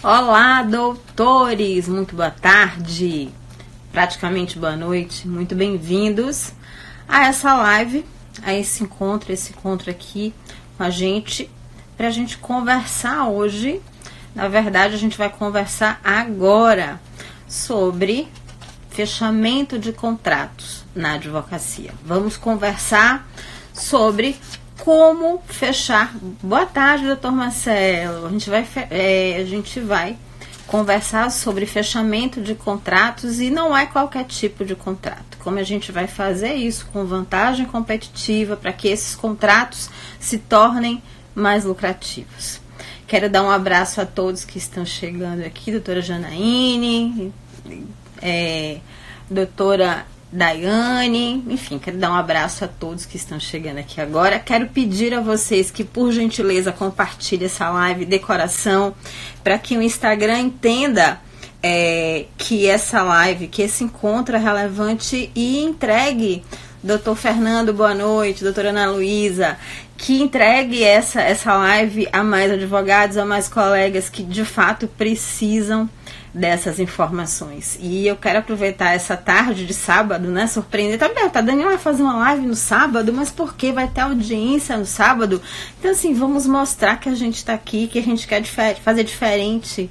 Olá, doutores! Muito boa tarde, praticamente boa noite. Muito bem-vindos a essa live, a esse encontro aqui com a gente, para a gente conversar hoje. Na verdade, a gente vai conversar agora sobre fechamento de contratos na advocacia. Vamos conversar sobre como fechar. Boa tarde, doutor Marcelo. A gente vai conversar sobre fechamento de contratos e não é qualquer tipo de contrato. Como a gente vai fazer isso com vantagem competitiva para que esses contratos se tornem mais lucrativos. Quero dar um abraço a todos que estão chegando aqui, doutora Janaíne, doutora Daiane, enfim, quero dar um abraço a todos que estão chegando aqui agora. Quero pedir a vocês que, por gentileza, compartilhem essa live de coração, para que o Instagram entenda que essa live, que esse encontro é relevante e entregue. Doutor Fernando, boa noite. Doutora Ana Luísa, que entregue essa live a mais advogados, a mais colegas que de fato precisam dessas informações. E eu quero aproveitar essa tarde de sábado, né, surpreender. Tá, Daniela vai fazer uma live no sábado, mas por que vai ter audiência no sábado? Então, assim, vamos mostrar que a gente está aqui, que a gente quer fazer diferente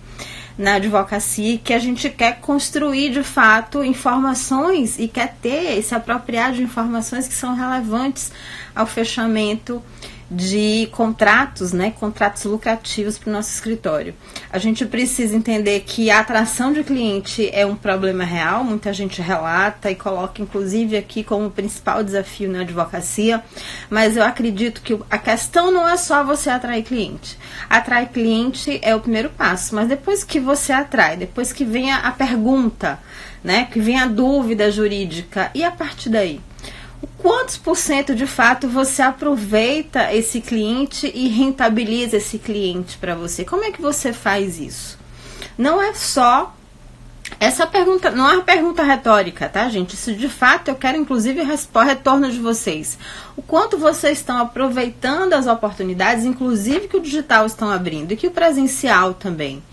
na advocacia, que a gente quer construir de fato informações e quer se apropriar de informações que são relevantes ao fechamento de contratos, né, contratos lucrativos para o nosso escritório. A gente precisa entender que a atração de cliente é um problema real, muita gente relata e coloca inclusive aqui como principal desafio na advocacia, mas eu acredito que a questão não é só você atrair cliente. Atrair cliente é o primeiro passo, mas depois que você atrai, depois que vem a pergunta, né, que vem a dúvida jurídica, e a partir daí? Quantos por cento de fato você aproveita esse cliente e rentabiliza esse cliente para você? Como é que você faz isso? Não é só essa pergunta, não é uma pergunta retórica, tá, gente? Isso de fato eu quero inclusive retorno de vocês. O quanto vocês estão aproveitando as oportunidades, inclusive que o digital estão abrindo e que o presencial também.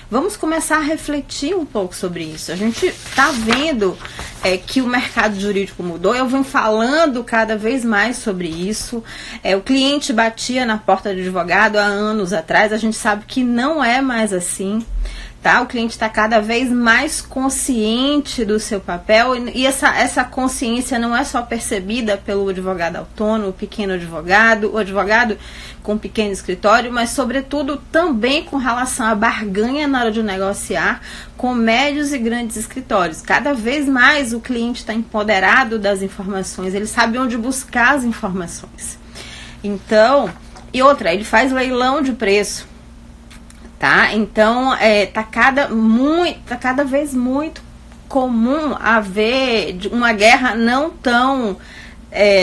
Vamos começar a refletir um pouco sobre isso. A gente está vendo que o mercado jurídico mudou. Eu venho falando cada vez mais sobre isso. O cliente batia na porta do advogado há anos atrás. A gente sabe que não é mais assim. Tá? O cliente está cada vez mais consciente do seu papel e essa consciência não é só percebida pelo advogado autônomo, o pequeno advogado, o advogado com pequeno escritório, mas sobretudo também com relação à barganha na hora de negociar com médios e grandes escritórios. Cada vez mais o cliente está empoderado das informações, ele sabe onde buscar as informações. Então, e outra, ele faz leilão de preço. Tá? Então, tá cada vez muito comum haver uma guerra não tão,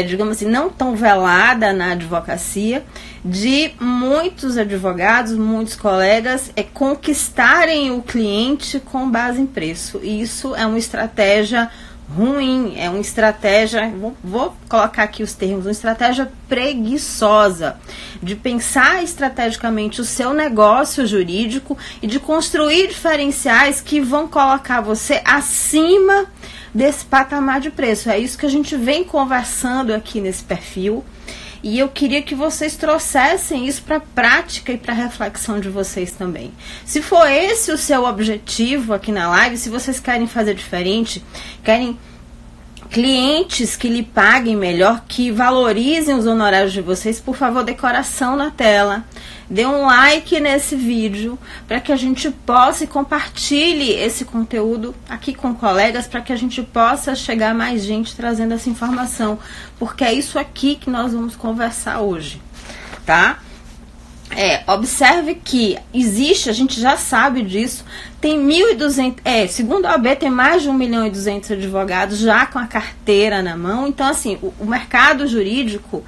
digamos assim, não tão velada na advocacia, de muitos advogados, muitos colegas conquistarem o cliente com base em preço. E isso é uma estratégia ruim, é uma estratégia, vou colocar aqui os termos, uma estratégia preguiçosa, de pensar estrategicamente o seu negócio jurídico e de construir diferenciais que vão colocar você acima desse patamar de preço. É isso que a gente vem conversando aqui nesse perfil. E eu queria que vocês trouxessem isso para a prática e para a reflexão de vocês também. Se for esse o seu objetivo aqui na live, se vocês querem fazer diferente, querem clientes que lhe paguem melhor, que valorizem os honorários de vocês, por favor, dê coração na tela. Dê um like nesse vídeo para que a gente possa e compartilhe esse conteúdo aqui com colegas para que a gente possa chegar a mais gente trazendo essa informação, porque é isso aqui que nós vamos conversar hoje, tá? Observe que existe, a gente já sabe disso, tem 1.200, segundo a OAB tem mais de 1.200.000 advogados já com a carteira na mão. Então, assim, o mercado jurídico,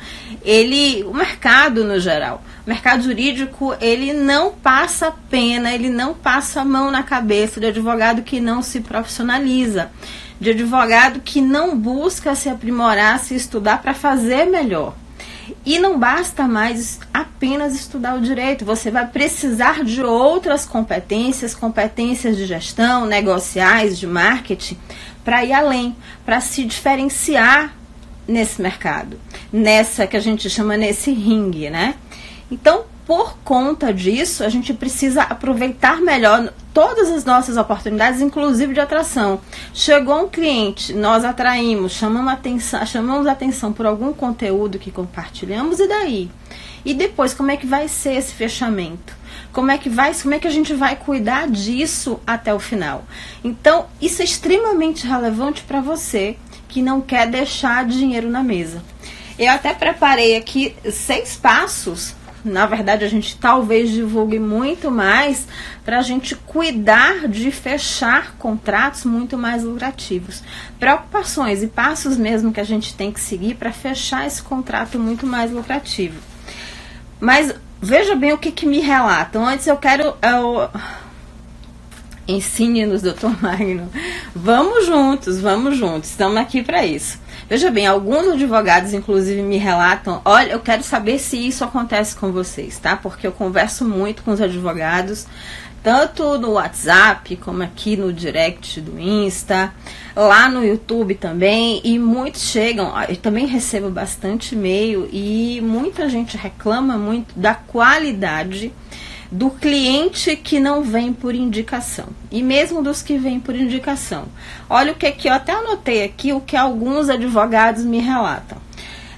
o mercado no geral, o mercado jurídico, ele não passa pena, ele não passa a mão na cabeça de advogado que não se profissionaliza, de advogado que não busca se aprimorar, se estudar para fazer melhor. E não basta mais apenas estudar o direito, você vai precisar de outras competências, competências de gestão, negociais, de marketing, para ir além, para se diferenciar nesse mercado, nessa que a gente chama nesse ringue, né? Então, por conta disso, a gente precisa aproveitar melhor todas as nossas oportunidades, inclusive de atração. Chegou um cliente, nós atraímos, chamamos atenção por algum conteúdo que compartilhamos, e daí? E depois, como é que vai ser esse fechamento? Como é que a gente vai cuidar disso até o final? Então, isso é extremamente relevante para você que não quer deixar dinheiro na mesa. Eu até preparei aqui 6 passos. Na verdade, a gente talvez divulgue muito mais para a gente cuidar de fechar contratos muito mais lucrativos. Preocupações e passos mesmo que a gente tem que seguir para fechar esse contrato muito mais lucrativo. Mas veja bem o que me relatam. Antes eu quero... Ensine-nos, Dr. Magno. Vamos juntos, estamos aqui para isso. Veja bem, alguns advogados, inclusive, me relatam, olha, eu quero saber se isso acontece com vocês, tá? Porque eu converso muito com os advogados, tanto no WhatsApp, como aqui no direct do Insta, lá no YouTube também, e muitos chegam, eu também recebo bastante e-mail, e muita gente reclama muito da qualidade do cliente que não vem por indicação, e mesmo dos que vêm por indicação. Olha o que eu até anotei aqui, o que alguns advogados me relatam.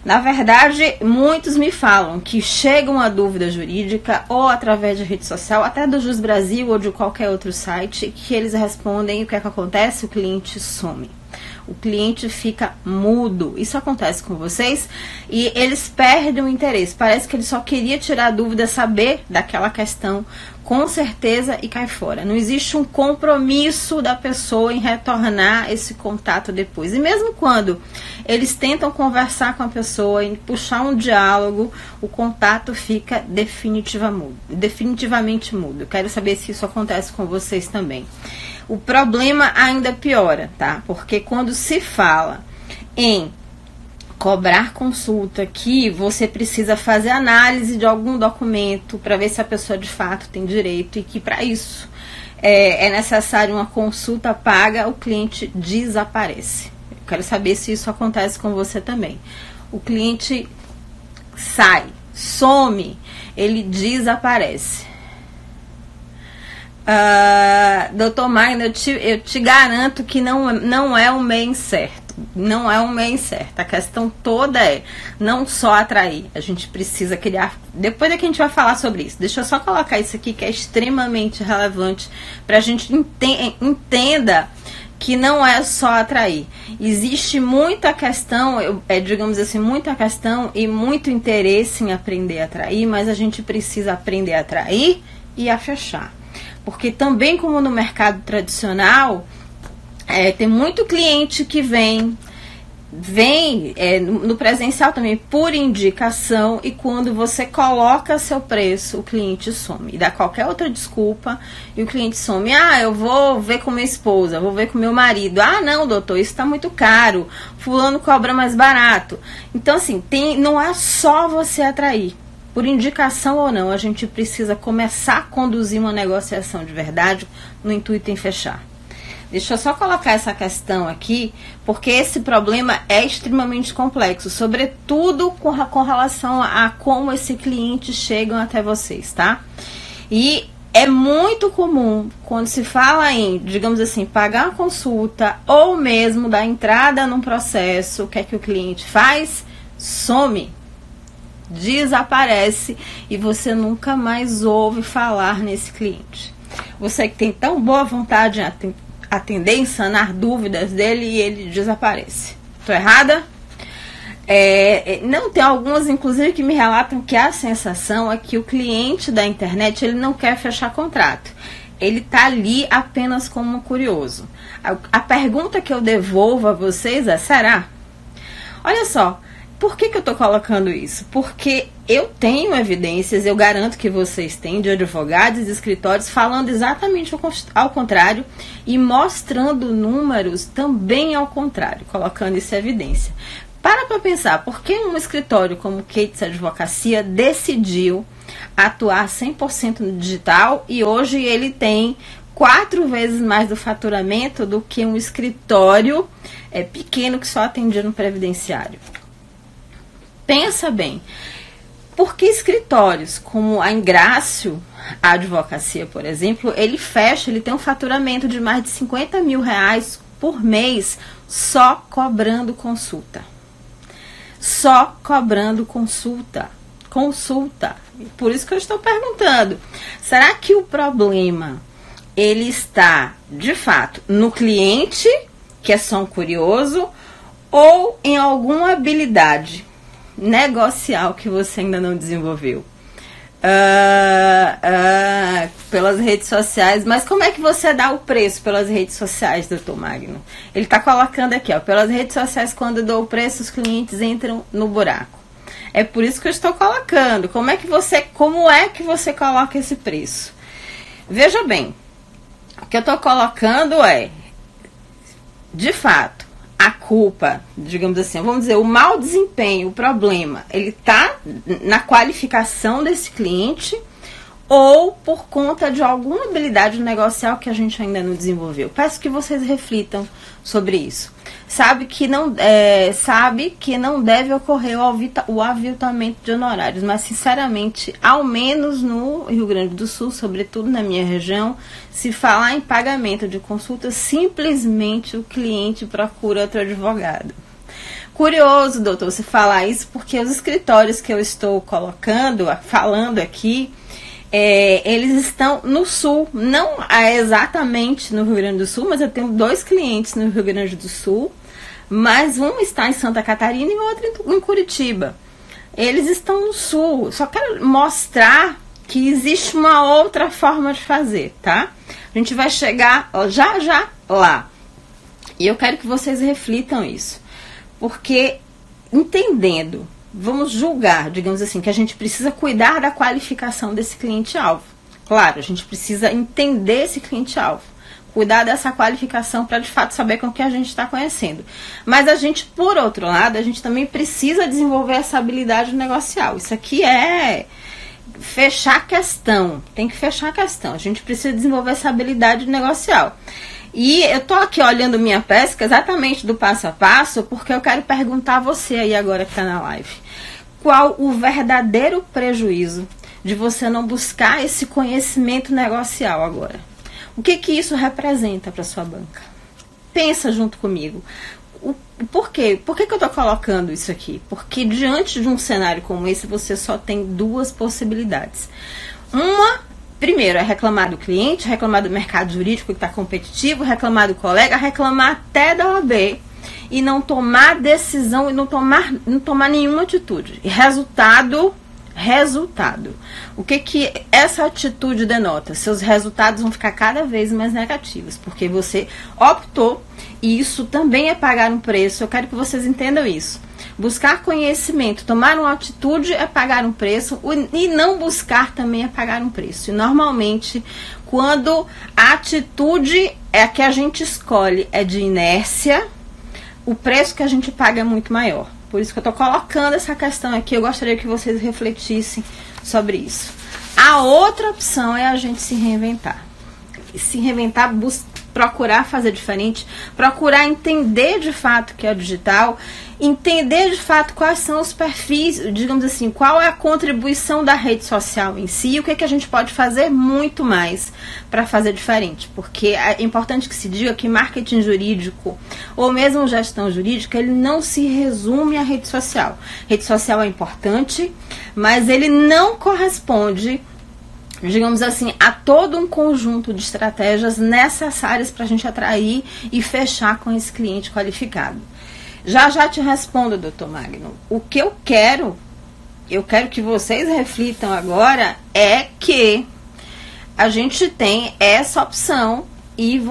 Na verdade, muitos me falam que chega uma dúvida jurídica ou através de rede social, até do Jus Brasil ou de qualquer outro site, que eles respondem, e o que acontece? O cliente some. O cliente fica mudo. Isso acontece com vocês e eles perdem o interesse. Parece que ele só queria tirar a dúvida, saber daquela questão com certeza e cai fora. Não existe um compromisso da pessoa em retornar esse contato depois. E mesmo quando eles tentam conversar com a pessoa, em puxar um diálogo, o contato fica definitivamente mudo. Eu quero saber se isso acontece com vocês também. O problema ainda piora, tá? Porque quando se fala em cobrar consulta, que você precisa fazer análise de algum documento para ver se a pessoa de fato tem direito, e que para isso é necessário uma consulta paga, o cliente desaparece. Eu quero saber se isso acontece com você também. O cliente sai, some, ele desaparece. Doutor Magno, eu te garanto que não é um meio certo. Não é um meio certo. A questão toda é não só atrair. A gente precisa criar... Depois que a gente vai falar sobre isso. Deixa eu só colocar isso aqui que é extremamente relevante para a gente entenda que não é só atrair. Existe muita questão, digamos assim, muita questão e muito interesse em aprender a atrair, mas a gente precisa aprender a atrair e a fechar. Porque também, como no mercado tradicional, tem muito cliente que vem no presencial também por indicação, e quando você coloca seu preço, o cliente some. E dá qualquer outra desculpa e o cliente some. Eu vou ver com minha esposa, vou ver com meu marido. Não, doutor, isso está muito caro. Fulano cobra mais barato. Então, assim, não é só você atrair. Por indicação ou não, a gente precisa começar a conduzir uma negociação de verdade no intuito em fechar. Deixa eu só colocar essa questão aqui, porque esse problema é extremamente complexo, sobretudo com relação a como esse cliente chegam até vocês, tá? E é muito comum, quando se fala em, digamos assim, pagar a consulta ou mesmo dar entrada num processo, o que é que o cliente faz? Some. Desaparece e você nunca mais ouve falar nesse cliente. Você que tem tão boa vontade em atender, sanar dúvidas dele, e ele desaparece. Tô errada? Não, tem algumas inclusive que me relatam que a sensação é que o cliente da internet, ele não quer fechar contrato. Ele tá ali apenas como curioso. A pergunta que eu devolvo a vocês é: será? Olha só, por que eu estou colocando isso? Porque eu tenho evidências, eu garanto que vocês têm, de advogados e escritórios falando exatamente ao contrário e mostrando números também ao contrário, colocando isso em evidência. Para pensar, por que um escritório como Cates Advocacia decidiu atuar 100% no digital e hoje ele tem 4 vezes mais do faturamento do que um escritório pequeno que só atendia no previdenciário? Pensa bem, porque escritórios como a Ingrácio Advocacia, por exemplo, ele tem um faturamento de mais de 50 mil reais por mês só cobrando consulta. Só cobrando consulta. Por isso que eu estou perguntando, será que o problema ele está, de fato, no cliente, que é só um curioso, ou em alguma habilidade negocial que você ainda não desenvolveu? Pelas redes sociais. Mas como é que você dá o preço pelas redes sociais, doutor Magno? Ele está colocando aqui, ó, pelas redes sociais, quando eu dou o preço, os clientes entram no buraco. É por isso que eu estou colocando. Como é que você coloca esse preço? Veja bem, o que eu estou colocando de fato, a culpa, digamos assim, vamos dizer, o mau desempenho, o problema, ele está na qualificação desse cliente ou por conta de alguma habilidade negocial que a gente ainda não desenvolveu. Peço que vocês reflitam sobre isso. Sabe que não deve ocorrer o aviltamento de honorários, mas sinceramente, ao menos no Rio Grande do Sul, sobretudo na minha região, se falar em pagamento de consulta, simplesmente o cliente procura outro advogado. Curioso, doutor, você falar isso, porque os escritórios que eu estou falando aqui, eles estão no sul, não exatamente no Rio Grande do Sul, mas eu tenho 2 clientes no Rio Grande do Sul, mas um está em Santa Catarina e o outro em Curitiba. Eles estão no sul. Só quero mostrar que existe uma outra forma de fazer, tá? A gente vai chegar já lá. E eu quero que vocês reflitam isso. Porque, entendendo, vamos julgar, digamos assim, que a gente precisa cuidar da qualificação desse cliente-alvo. Claro, a gente precisa entender esse cliente-alvo. Cuidar dessa qualificação para, de fato, saber com o que a gente está conhecendo. Mas a gente, por outro lado, a gente também precisa desenvolver essa habilidade negocial. Isso aqui é fechar a questão. Tem que fechar a questão. A gente precisa desenvolver essa habilidade negocial. E eu tô aqui olhando minha pesca exatamente do passo a passo, porque eu quero perguntar a você aí agora que está na live. Qual o verdadeiro prejuízo de você não buscar esse conhecimento negocial agora? O que isso representa para sua banca? Pensa junto comigo. Por quê? Por que eu estou colocando isso aqui? Porque diante de um cenário como esse, você só tem 2 possibilidades. Primeiro, é reclamar do cliente, reclamar do mercado jurídico que está competitivo, reclamar do colega, reclamar até da OAB e não tomar decisão e não tomar nenhuma atitude. E resultado. O que essa atitude denota? Seus resultados vão ficar cada vez mais negativos, porque você optou, e isso também é pagar um preço. Eu quero que vocês entendam isso. Buscar conhecimento, tomar uma atitude é pagar um preço, e não buscar também é pagar um preço. E normalmente, quando a atitude é a que a gente escolhe é de inércia, o preço que a gente paga é muito maior. Por isso que eu estou colocando essa questão aqui. Eu gostaria que vocês refletissem sobre isso. A outra opção é a gente se reinventar. Se reinventar, procurar fazer diferente, procurar entender de fato o que é o digital, entender de fato quais são os perfis, digamos assim, qual é a contribuição da rede social em si e o que a gente pode fazer muito mais para fazer diferente. Porque é importante que se diga que marketing jurídico ou mesmo gestão jurídica, ele não se resume à rede social. Rede social é importante, mas ele não corresponde, digamos assim, a todo um conjunto de estratégias necessárias para a gente atrair e fechar com esse cliente qualificado. Já te respondo, doutor Magno. O que eu quero que vocês reflitam agora é que a gente tem essa opção e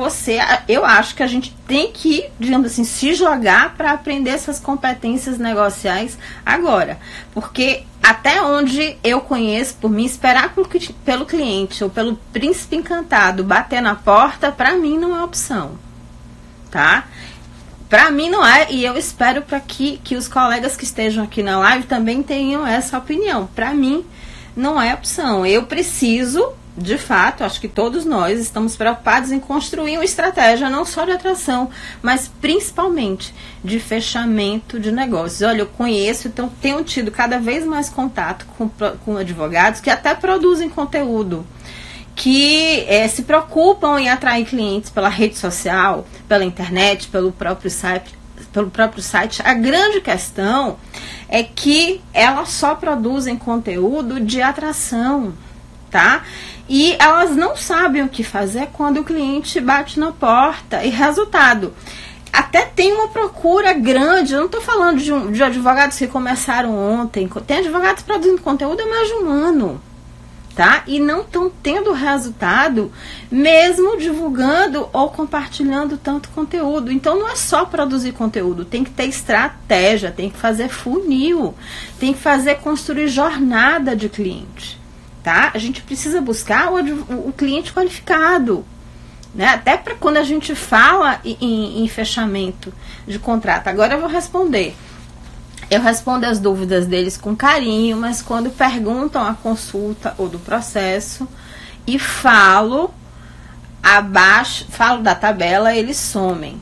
eu acho que a gente tem que, digamos assim, se jogar para aprender essas competências negociais agora. Porque até onde eu conheço, por mim, esperar pelo cliente ou pelo príncipe encantado bater na porta, para mim não é opção, tá? Para mim não é, e eu espero para que os colegas que estejam aqui na live também tenham essa opinião. Para mim não é opção. Eu preciso, de fato, acho que todos nós estamos preocupados em construir uma estratégia não só de atração, mas principalmente de fechamento de negócios. Olha, eu conheço, então tenho tido cada vez mais contato com advogados que até produzem conteúdo, que se preocupam em atrair clientes pela rede social, pela internet, pelo próprio site. A grande questão é que elas só produzem conteúdo de atração, tá? E elas não sabem o que fazer quando o cliente bate na porta. E resultado, até tem uma procura grande. Eu não estou falando de advogados que começaram ontem. Tem advogados produzindo conteúdo há mais de um ano, tá? E não estão tendo resultado, mesmo divulgando ou compartilhando tanto conteúdo. Então não é só produzir conteúdo, tem que ter estratégia, tem que fazer funil, tem que fazer construir jornada de cliente, tá? A gente precisa buscar o cliente qualificado, né? Até para quando a gente fala em fechamento de contrato. Agora eu vou responder. Eu respondo as dúvidas deles com carinho, mas quando perguntam a consulta ou do processo e falo da tabela, eles somem.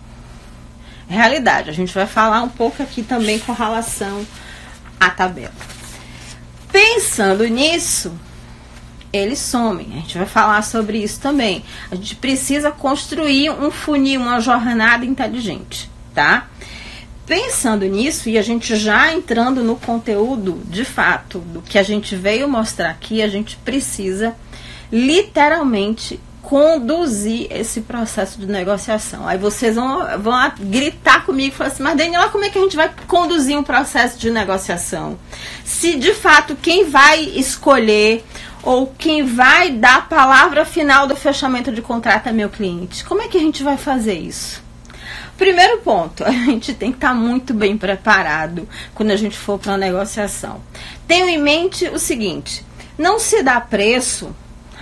Realidade, a gente vai falar um pouco aqui também com relação à tabela. Pensando nisso, eles somem. A gente vai falar sobre isso também. A gente precisa construir um funil, uma jornada inteligente, tá? Pensando nisso, e a gente já entrando no conteúdo, de fato, do que a gente veio mostrar aqui, a gente precisa literalmente conduzir esse processo de negociação. Aí vocês vão gritar comigo e falar assim, mas Daniela, como é que a gente vai conduzir um processo de negociação? Se de fato quem vai escolher ou quem vai dar a palavra final do fechamento de contrato é meu cliente, como é que a gente vai fazer isso? Primeiro ponto, a gente tem que estar muito bem preparado quando a gente for para uma negociação. Tenha em mente o seguinte, não se dá preço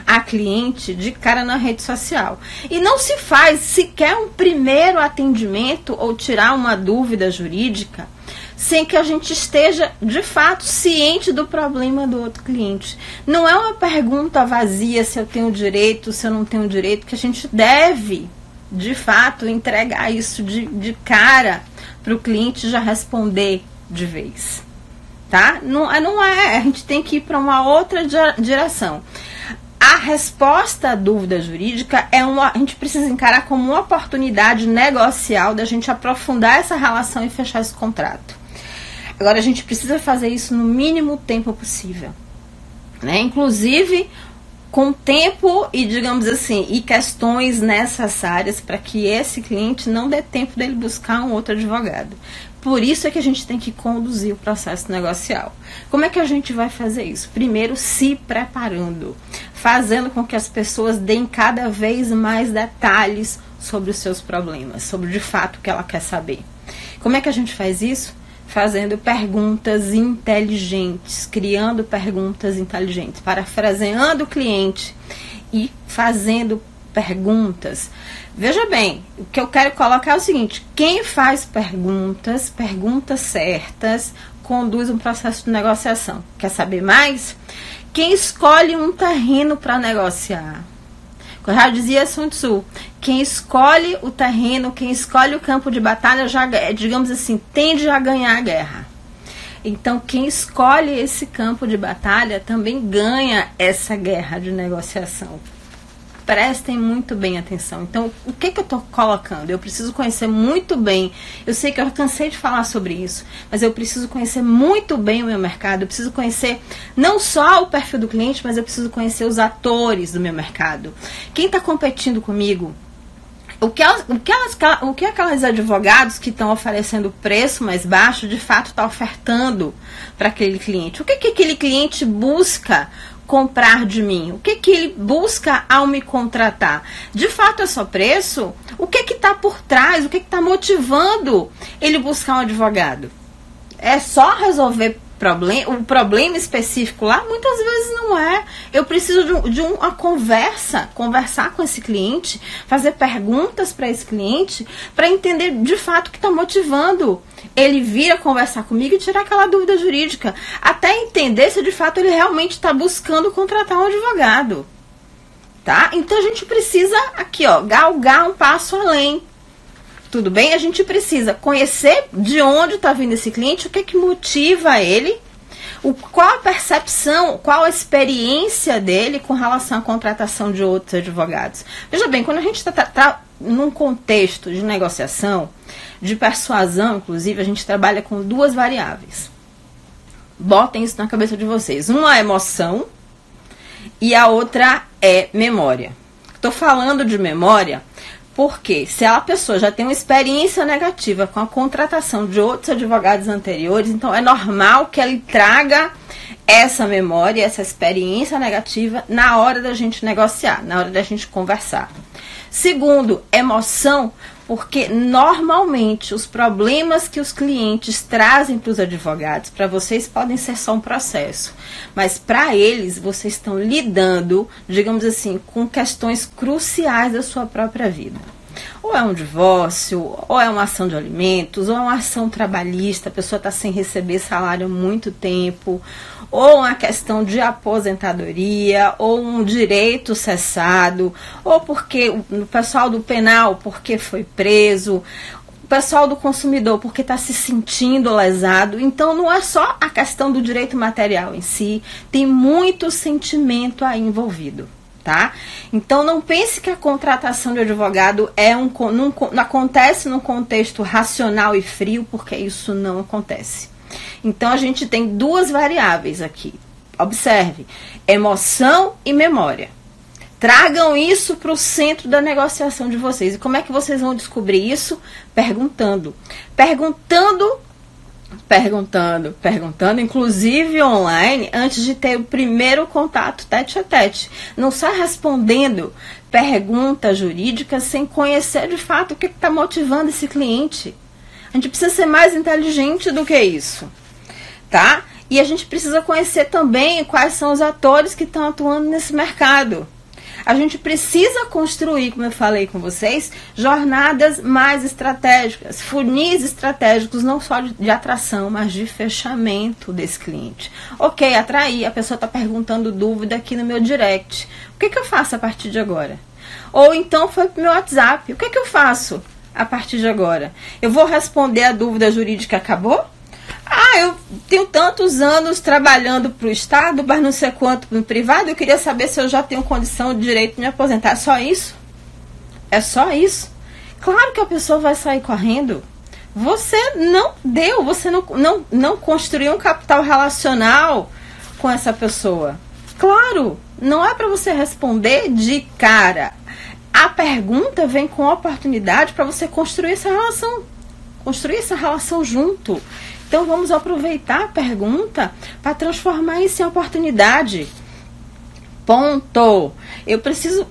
a cliente de cara na rede social. E não se faz sequer um primeiro atendimento ou tirar uma dúvida jurídica sem que a gente esteja, de fato, ciente do problema do outro cliente. Não é uma pergunta vazia se eu tenho direito, se eu não tenho direito, que a gente deve, de fato, entregar isso de cara para o cliente já responder de vez, tá? Não é, a gente tem que ir para uma outra direção. A resposta à dúvida jurídica a gente precisa encarar como uma oportunidade negocial da gente aprofundar essa relação e fechar esse contrato. Agora, a gente precisa fazer isso no mínimo tempo possível, né? Inclusive com tempo e, digamos assim, e questões necessárias para que esse cliente não dê tempo dele buscar um outro advogado. Por isso é que a gente tem que conduzir o processo negocial. Como é que a gente vai fazer isso? Primeiro, se preparando, fazendo com que as pessoas deem cada vez mais detalhes sobre os seus problemas, sobre de fato o que ela quer saber. Como é que a gente faz isso? Fazendo perguntas inteligentes, criando perguntas inteligentes, parafraseando o cliente e fazendo perguntas. Veja bem, o que eu quero colocar é o seguinte, quem faz perguntas certas, conduz um processo de negociação. Quer saber mais? Quem escolhe um terreno para negociar? Como já dizia Sun Tzu, quem escolhe o terreno, quem escolhe o campo de batalha, já, digamos assim, tende a ganhar a guerra. Então, quem escolhe esse campo de batalha também ganha essa guerra de negociação. Prestem muito bem atenção. Então, o que eu estou colocando? Eu preciso conhecer muito bem. Eu sei que eu cansei de falar sobre isso, mas eu preciso conhecer muito bem o meu mercado. Eu preciso conhecer não só o perfil do cliente, mas eu preciso conhecer os atores do meu mercado. Quem está competindo comigo? O que aqueles advogados que estão oferecendo preço mais baixo, de fato, está ofertando para aquele cliente? O que aquele cliente busca comprar de mim? O que ele busca ao me contratar? De fato é só preço? O que está por trás? O que está motivando ele buscar um advogado? É só resolver o problema específico lá, muitas vezes não é. Eu preciso de uma conversar com esse cliente, fazer perguntas para esse cliente, para entender de fato o que está motivando ele vir a conversar comigo e tirar aquela dúvida jurídica, até entender se de fato ele realmente está buscando contratar um advogado, tá? Então a gente precisa aqui, ó, galgar um passo além. Tudo bem? A gente precisa conhecer de onde está vindo esse cliente, o que que motiva ele, qual a percepção, qual a experiência dele com relação à contratação de outros advogados. Veja bem, quando a gente está num contexto de negociação, de persuasão, inclusive, a gente trabalha com duas variáveis. Botem isso na cabeça de vocês. Uma é emoção e a outra é memória. Estou falando de memória porque se a pessoa já tem uma experiência negativa com a contratação de outros advogados anteriores, então é normal que ele traga essa memória, essa experiência negativa na hora da gente negociar, na hora da gente conversar. Segundo, emoção, porque normalmente os problemas que os clientes trazem para os advogados, para vocês podem ser só um processo, mas para eles vocês estão lidando, digamos assim, com questões cruciais da sua própria vida. Ou é um divórcio, ou é uma ação de alimentos, ou é uma ação trabalhista, a pessoa está sem receber salário há muito tempo, ou uma questão de aposentadoria, ou um direito cessado, ou porque o pessoal do penal porque foi preso, o pessoal do consumidor porque está se sentindo lesado. Então não é só a questão do direito material em si, tem muito sentimento aí envolvido, tá? Então não pense que a contratação de advogado não acontece num contexto racional e frio, porque isso não acontece. Então a gente tem duas variáveis aqui. Observe, emoção e memória. Tragam isso para o centro da negociação de vocês. E como é que vocês vão descobrir isso? Perguntando, inclusive online, antes de ter o primeiro contato tete a tete. Não só respondendo perguntas jurídicas sem conhecer de fato o que está motivando esse cliente. A gente precisa ser mais inteligente do que isso, tá? E a gente precisa conhecer também quais são os atores que estão atuando nesse mercado. A gente precisa construir, como eu falei com vocês, jornadas mais estratégicas, funis estratégicos, não só de atração, mas de fechamento desse cliente. Ok, atraí, a pessoa está perguntando dúvida aqui no meu direct. O que eu faço a partir de agora? Ou então foi para o meu WhatsApp. O que eu faço a partir de agora? Eu vou responder a dúvida jurídica, acabou? Eu tenho tantos anos trabalhando para o Estado, mas não sei quanto no privado, eu queria saber se eu já tenho condição de direito de me aposentar. É só isso? É só isso? Claro que a pessoa vai sair correndo. Você não deu, você não construiu um capital relacional com essa pessoa. Claro, não é para você responder de cara. A pergunta vem com oportunidade para você construir essa relação junto. Então vamos aproveitar a pergunta para transformar isso em oportunidade. Ponto. Eu preciso,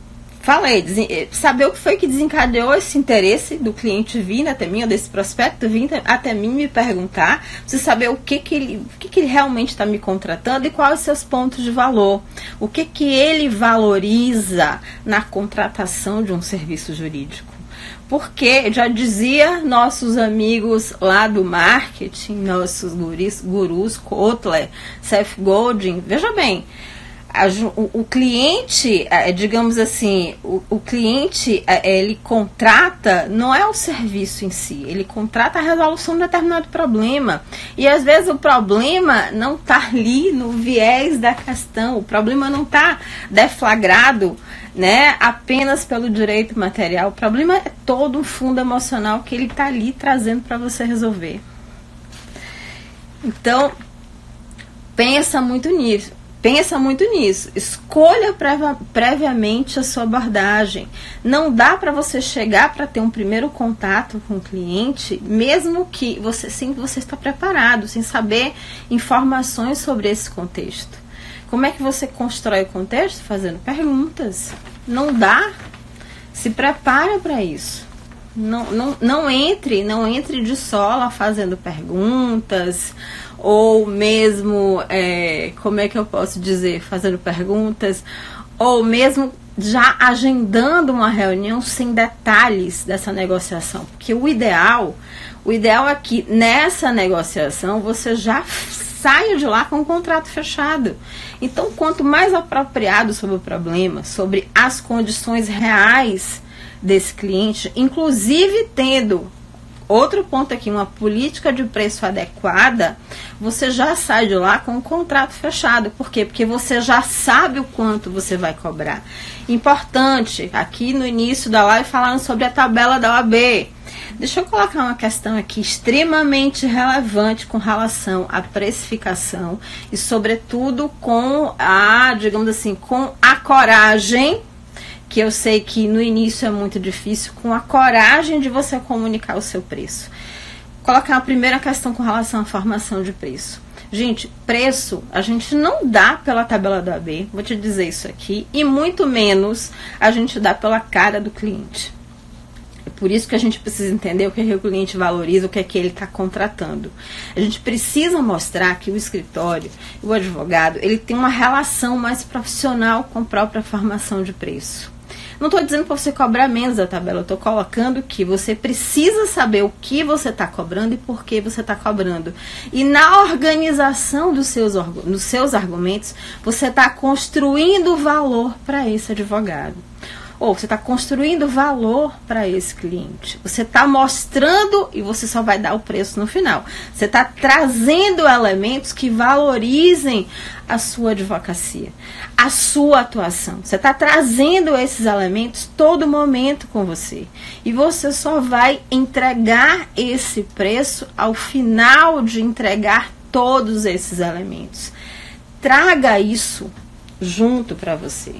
saber o que foi que desencadeou esse interesse do cliente vir até mim, ou desse prospecto vir até mim me perguntar. Preciso saber o que ele realmente está me contratando e quais os seus pontos de valor. O que ele valoriza na contratação de um serviço jurídico. Porque, já dizia nossos amigos lá do marketing, nossos gurus, Kotler, Seth Godin, veja bem, o cliente, digamos assim, o cliente, ele contrata, não é o serviço em si, ele contrata a resolução de determinado problema. E às vezes o problema não está ali no viés da questão, o problema não está deflagrado, né, apenas pelo direito material. O problema é todo um fundo emocional que ele está ali trazendo para você resolver. Então, pensa muito nisso. Escolha previamente a sua abordagem. Não dá para você chegar para ter um primeiro contato com o cliente, mesmo que você está preparado, sem saber informações sobre esse contexto. Como é que você constrói o contexto? Fazendo perguntas. Não dá. Se prepara para isso. Não entre de sola fazendo perguntas ou mesmo, como é que eu posso dizer, fazendo perguntas, ou mesmo já agendando uma reunião sem detalhes dessa negociação. Porque o ideal é que nessa negociação você já saia de lá com o contrato fechado. Então, quanto mais apropriado sobre o problema, sobre as condições reais desse cliente, inclusive tendo outro ponto aqui, uma política de preço adequada, você já sai de lá com o contrato fechado. Por quê? Porque você já sabe o quanto você vai cobrar. Importante, aqui no início da live falando sobre a tabela da OAB. Deixa eu colocar uma questão aqui extremamente relevante com relação à precificação e, sobretudo, com a, digamos assim, com a coragem, que eu sei que no início é muito difícil, com a coragem de você comunicar o seu preço. Colocar a primeira questão com relação à formação de preço. Gente, preço a gente não dá pela tabela da OAB, vou te dizer isso aqui, e muito menos a gente dá pela cara do cliente. É por isso que a gente precisa entender o que o cliente valoriza, o que é que ele está contratando. A gente precisa mostrar que o escritório, o advogado, ele tem uma relação mais profissional com a própria formação de preço. Não estou dizendo para você cobrar menos da tabela, eu estou colocando que você precisa saber o que você está cobrando e por que você está cobrando. E na organização dos seus argumentos, você está construindo valor para esse advogado. Ou você está construindo valor para esse cliente. Você está mostrando e você só vai dar o preço no final. Você está trazendo elementos que valorizem a sua advocacia, a sua atuação. Você está trazendo esses elementos todo momento com você. E você só vai entregar esse preço ao final de entregar todos esses elementos. Traga isso junto para você.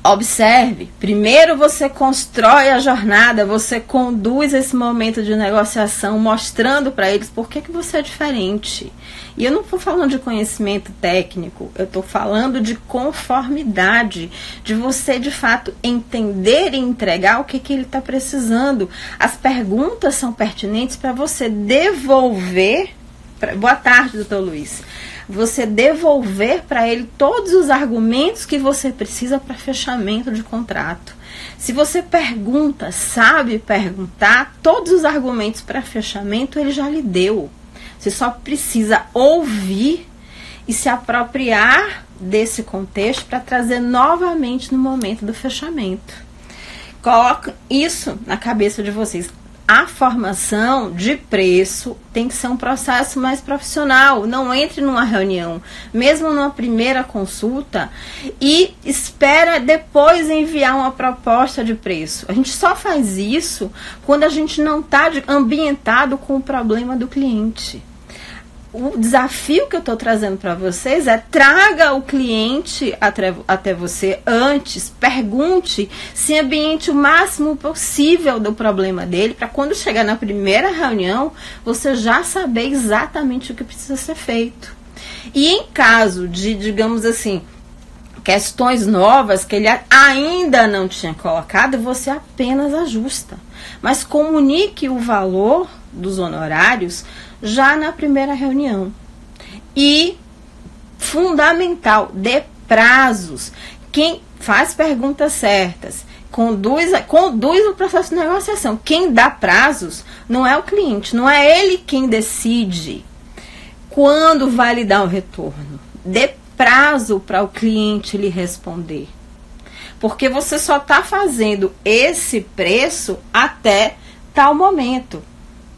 Observe, primeiro você constrói a jornada, você conduz esse momento de negociação, mostrando para eles por que você é diferente. E eu não estou falando de conhecimento técnico, eu estou falando de conformidade, de você de fato entender e entregar o que ele está precisando. As perguntas são pertinentes para você devolver. Boa tarde, doutor Luiz. Você devolver para ele todos os argumentos que você precisa para fechamento de contrato. Se você pergunta, sabe perguntar, todos os argumentos para fechamento ele já lhe deu. Você só precisa ouvir e se apropriar desse contexto para trazer novamente no momento do fechamento. Coloque isso na cabeça de vocês. A formação de preço tem que ser um processo mais profissional. Não entre numa reunião, mesmo numa primeira consulta, e espera depois enviar uma proposta de preço. A gente só faz isso quando a gente não está ambientado com o problema do cliente. O desafio que eu estou trazendo para vocês é: traga o cliente até você antes, pergunte, se ambiente o máximo possível do problema dele, para quando chegar na primeira reunião, você já saber exatamente o que precisa ser feito. E em caso de, digamos assim, questões novas que ele ainda não tinha colocado, você apenas ajusta. Mas comunique o valor dos honorários já na primeira reunião. E, fundamental, dê prazos. Quem faz perguntas certas, conduz o processo de negociação. Quem dá prazos não é o cliente, não é ele quem decide quando vai lhe dar o retorno. Dê prazo para o cliente lhe responder. Porque você só está fazendo esse preço até tal momento.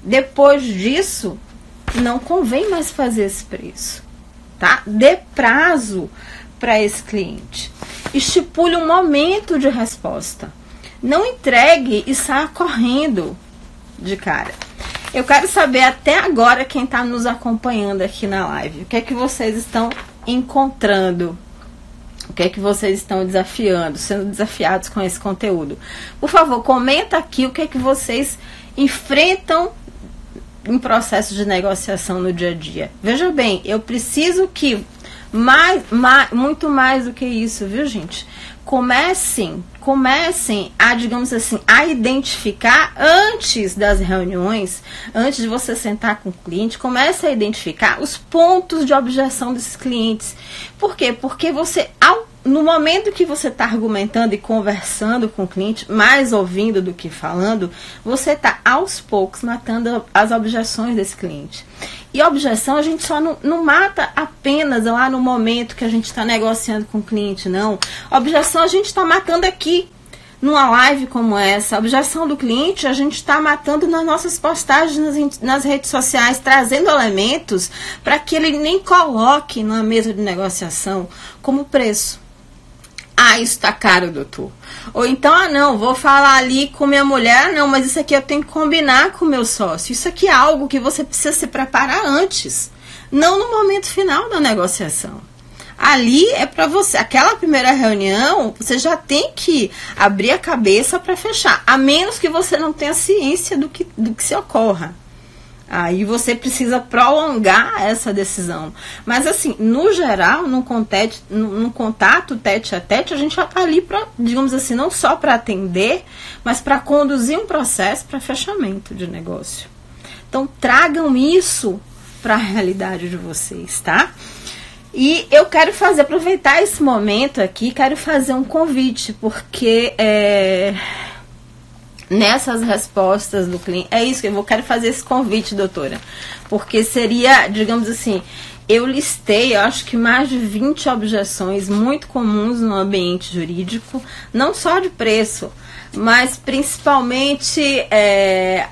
Depois disso, não convém mais fazer esse preço, tá? Dê prazo para esse cliente. Estipule um momento de resposta. Não entregue e saia correndo de cara. Eu quero saber até agora quem está nos acompanhando aqui na live. O que é que vocês estão encontrando? O que é que vocês estão desafiando, sendo desafiados com esse conteúdo? Por favor, comenta aqui o que é que vocês enfrentam em processo de negociação no dia a dia. Veja bem, eu preciso que muito mais do que isso, viu, gente? comecem a, digamos assim, a identificar antes das reuniões, antes de você sentar com o cliente, comece a identificar os pontos de objeção desses clientes. Por quê? Porque você, no momento que você está argumentando e conversando com o cliente, mais ouvindo do que falando, você está aos poucos matando as objeções desse cliente. E a objeção a gente só não mata apenas lá no momento que a gente está negociando com o cliente, não. A objeção a gente está matando aqui, numa live como essa. A objeção do cliente a gente está matando nas nossas postagens nas redes sociais, trazendo elementos para que ele nem coloque na mesa de negociação como preço. Ah, isso tá caro, doutor. Ou então, não, vou falar ali com minha mulher, não, mas isso aqui eu tenho que combinar com o meu sócio. Isso aqui é algo que você precisa se preparar antes, não no momento final da negociação. Ali é para você, aquela primeira reunião, você já tem que abrir a cabeça para fechar, a menos que você não tenha ciência do que se ocorra. Aí você precisa prolongar essa decisão. Mas assim, no geral, num contato tete a tete, a gente já está ali para, digamos assim, não só para atender, mas para conduzir um processo para fechamento de negócio. Então, tragam isso para a realidade de vocês, tá? E eu quero aproveitar esse momento aqui, quero fazer um convite, porque nessas respostas do cliente, é isso que eu quero fazer esse convite, doutora, porque seria, digamos assim, eu listei, eu acho que mais de 20 objeções muito comuns no ambiente jurídico, não só de preço, mas principalmente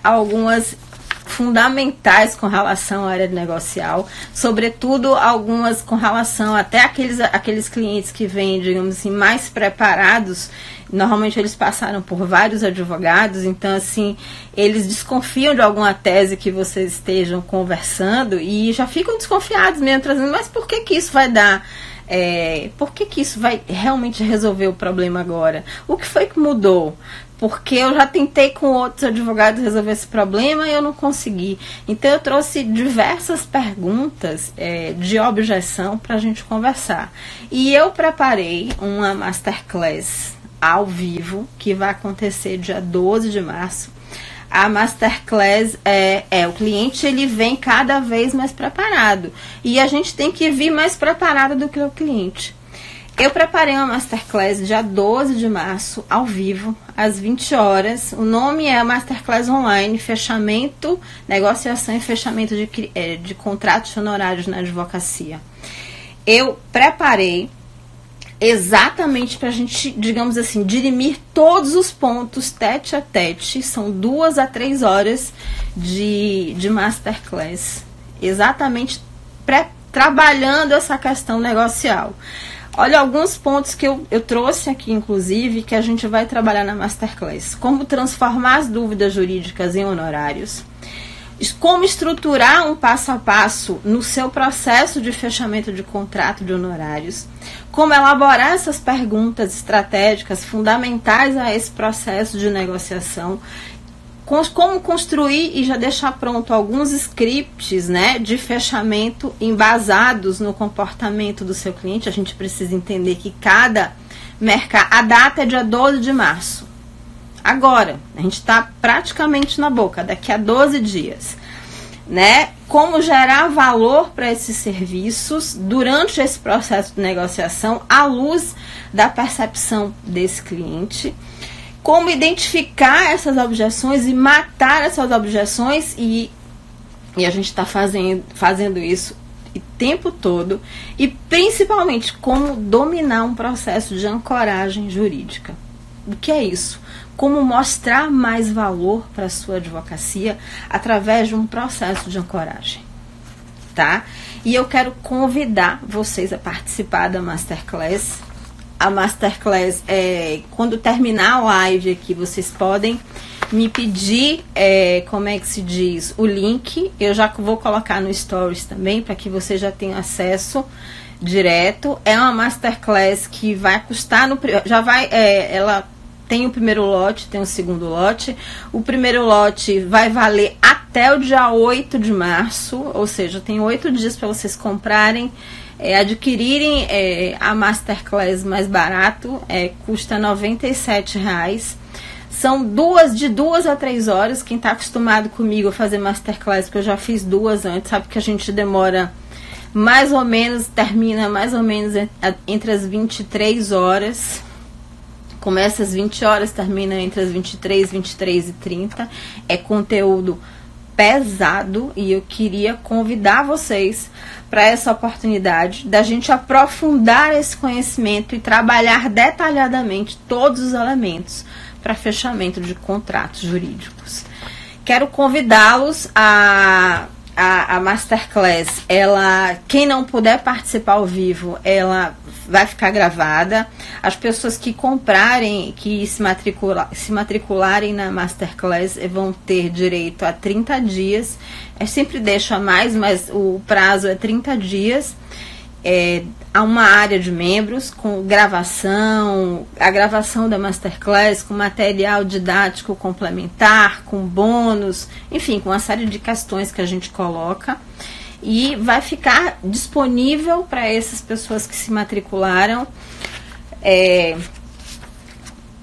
algumas fundamentais com relação à área negocial, sobretudo algumas com relação até aqueles clientes que vêm, digamos assim, mais preparados. Normalmente eles passaram por vários advogados, então assim, eles desconfiam de alguma tese que vocês estejam conversando e já ficam desconfiados mesmo, trazendo, mas por que isso vai dar? Por que isso vai realmente resolver o problema agora? O que foi que mudou? Porque eu já tentei com outros advogados resolver esse problema e eu não consegui. Então eu trouxe diversas perguntas de objeção para a gente conversar. E eu preparei uma masterclass ao vivo, que vai acontecer dia 12 de março. A masterclass o cliente ele vem cada vez mais preparado. E a gente tem que vir mais preparado do que o cliente. Eu preparei uma masterclass dia 12 de março, ao vivo, às 20 horas. O nome é Masterclass Online, fechamento, negociação e fechamento de contratos honorários na advocacia. Eu preparei exatamente para a gente, digamos assim, dirimir todos os pontos tete a tete. São 2 a 3 horas de masterclass, exatamente trabalhando essa questão negocial. Olha alguns pontos que eu trouxe aqui, inclusive, que a gente vai trabalhar na Masterclass. Como transformar as dúvidas jurídicas em honorários. Como estruturar um passo a passo no seu processo de fechamento de contrato de honorários. Como elaborar essas perguntas estratégicas fundamentais a esse processo de negociação. Como construir e já deixar pronto alguns scripts, né, de fechamento embasados no comportamento do seu cliente. A gente precisa entender que cada mercado... A data é dia 12 de março. Agora, a gente está praticamente na boca, daqui a 12 dias. Né? Como gerar valor para esses serviços durante esse processo de negociação à luz da percepção desse cliente. Como identificar essas objeções e matar essas objeções, e a gente está fazendo isso o tempo todo, e principalmente como dominar um processo de ancoragem jurídica. O que é isso? Como mostrar mais valor para a sua advocacia através de um processo de ancoragem, tá? E eu quero convidar vocês a participar da Masterclass. A Masterclass, quando terminar a live aqui, vocês podem me pedir, como é que se diz, o link. Eu já vou colocar no Stories também, para que vocês já tenham acesso direto. É uma Masterclass que vai custar, ela tem o primeiro lote, tem o segundo lote. O primeiro lote vai valer até o dia 8 de março, ou seja, tem 8 dias para vocês comprarem adquirirem a Masterclass mais barato, custa R$ 97,00. São de 2 a 3 horas. Quem está acostumado comigo a fazer Masterclass, porque eu já fiz 2 antes, sabe que a gente demora mais ou menos, termina mais ou menos entre as 23 horas. Começa às 20 horas, termina entre as 23 e 30. É conteúdo pesado e eu queria convidar vocês para essa oportunidade da gente aprofundar esse conhecimento e trabalhar detalhadamente todos os elementos para fechamento de contratos jurídicos. Quero convidá-los a Masterclass. Quem não puder participar ao vivo, ela vai ficar gravada. As pessoas que comprarem, que se matricularem na Masterclass vão ter direito a 30 dias. Eu sempre deixo a mais, mas o prazo é 30 dias. Há uma área de membros com gravação, a gravação da Masterclass com material didático complementar, com bônus, enfim, com uma série de questões que a gente coloca. E vai ficar disponível para essas pessoas que se matricularam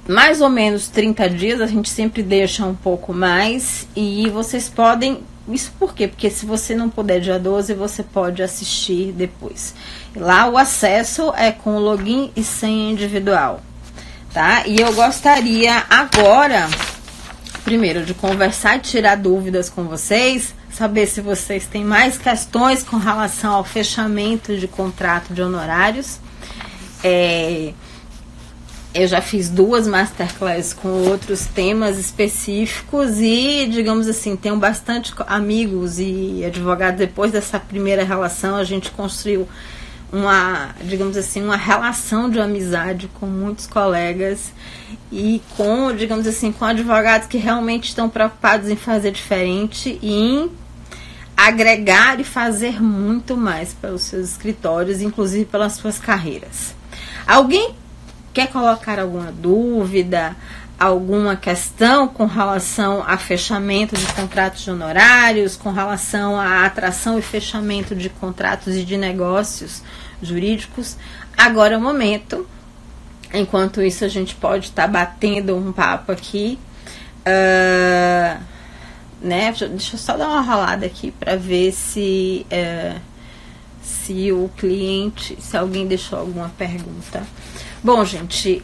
mais ou menos 30 dias, a gente sempre deixa um pouco mais, e vocês podem, isso por quê? Porque se você não puder dia 12, você pode assistir depois. Lá o acesso é com login e senha individual, tá? E eu gostaria agora, primeiro, de conversar e tirar dúvidas com vocês, saber se vocês têm mais questões com relação ao fechamento de contrato de honorários. Eu já fiz 2 masterclasses com outros temas específicos e, digamos assim, tenho bastante amigos e advogados. Depois dessa primeira relação, a gente construiu digamos assim, uma relação de amizade com muitos colegas e com, digamos assim, com advogados que realmente estão preocupados em fazer diferente e em agregar e fazer muito mais pelos seus escritórios, inclusive pelas suas carreiras. Alguém quer colocar alguma dúvida, alguma questão com relação a fechamento de contratos de honorários, com relação à atração e fechamento de contratos e de negócios jurídicos? Agora é o momento. Enquanto isso, a gente pode estar batendo um papo aqui. Deixa eu só dar uma rolada aqui para ver se o cliente, se alguém deixou alguma pergunta. Bom, gente,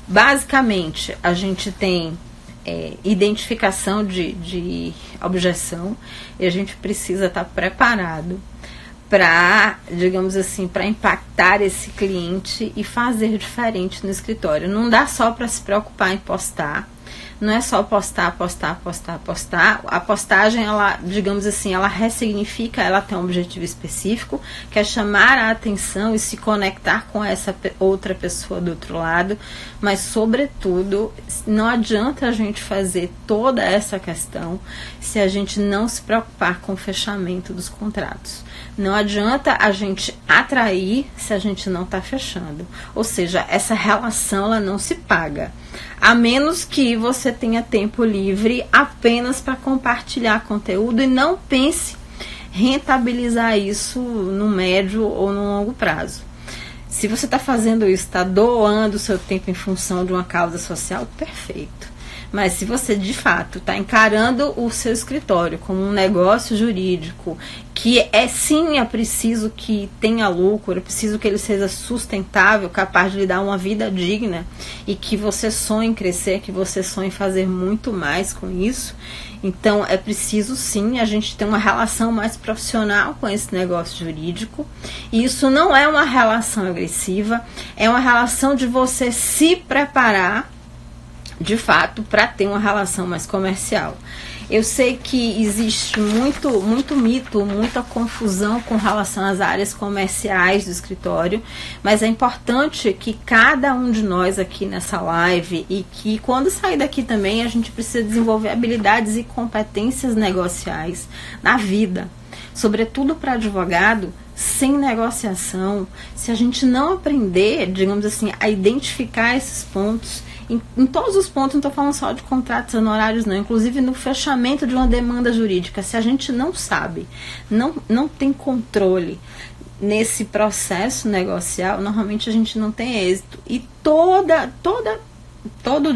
basicamente a gente tem identificação de objeção e a gente precisa estar preparado para, digamos assim, para impactar esse cliente e fazer diferente no escritório. Não dá só para se preocupar em postar. Não é só postar. A postagem, ela, digamos assim, ela ressignifica, ela tem um objetivo específico, que é chamar a atenção e se conectar com essa outra pessoa do outro lado, mas, sobretudo, não adianta a gente fazer toda essa questão se a gente não se preocupar com o fechamento dos contratos. Não adianta a gente atrair se a gente não está fechando. Ou seja, essa relação ela não se paga. A menos que você tenha tempo livre apenas para compartilhar conteúdo e não pense rentabilizar isso no médio ou no longo prazo. Se você está fazendo isso, está doando o seu tempo em função de uma causa social, perfeito. Mas se você, de fato, está encarando o seu escritório como um negócio jurídico, que sim, é preciso que tenha lucro, é preciso que ele seja sustentável, capaz de lhe dar uma vida digna, e que você sonhe em crescer, que você sonhe em fazer muito mais com isso, então é preciso, sim, a gente ter uma relação mais profissional com esse negócio jurídico. E isso não é uma relação agressiva, é uma relação de você se preparar de fato, para ter uma relação mais comercial. Eu sei que existe muito mito, muita confusão com relação às áreas comerciais do escritório, mas é importante que cada um de nós aqui nessa live, e que quando sair daqui também, a gente precisa desenvolver habilidades e competências negociais na vida. Sobretudo para advogado, sem negociação, se a gente não aprender, digamos assim, a identificar esses pontos, em todos os pontos, não estou falando só de contratos honorários não, inclusive no fechamento de uma demanda jurídica, se a gente não sabe, não tem controle nesse processo negocial, normalmente a gente não tem êxito. E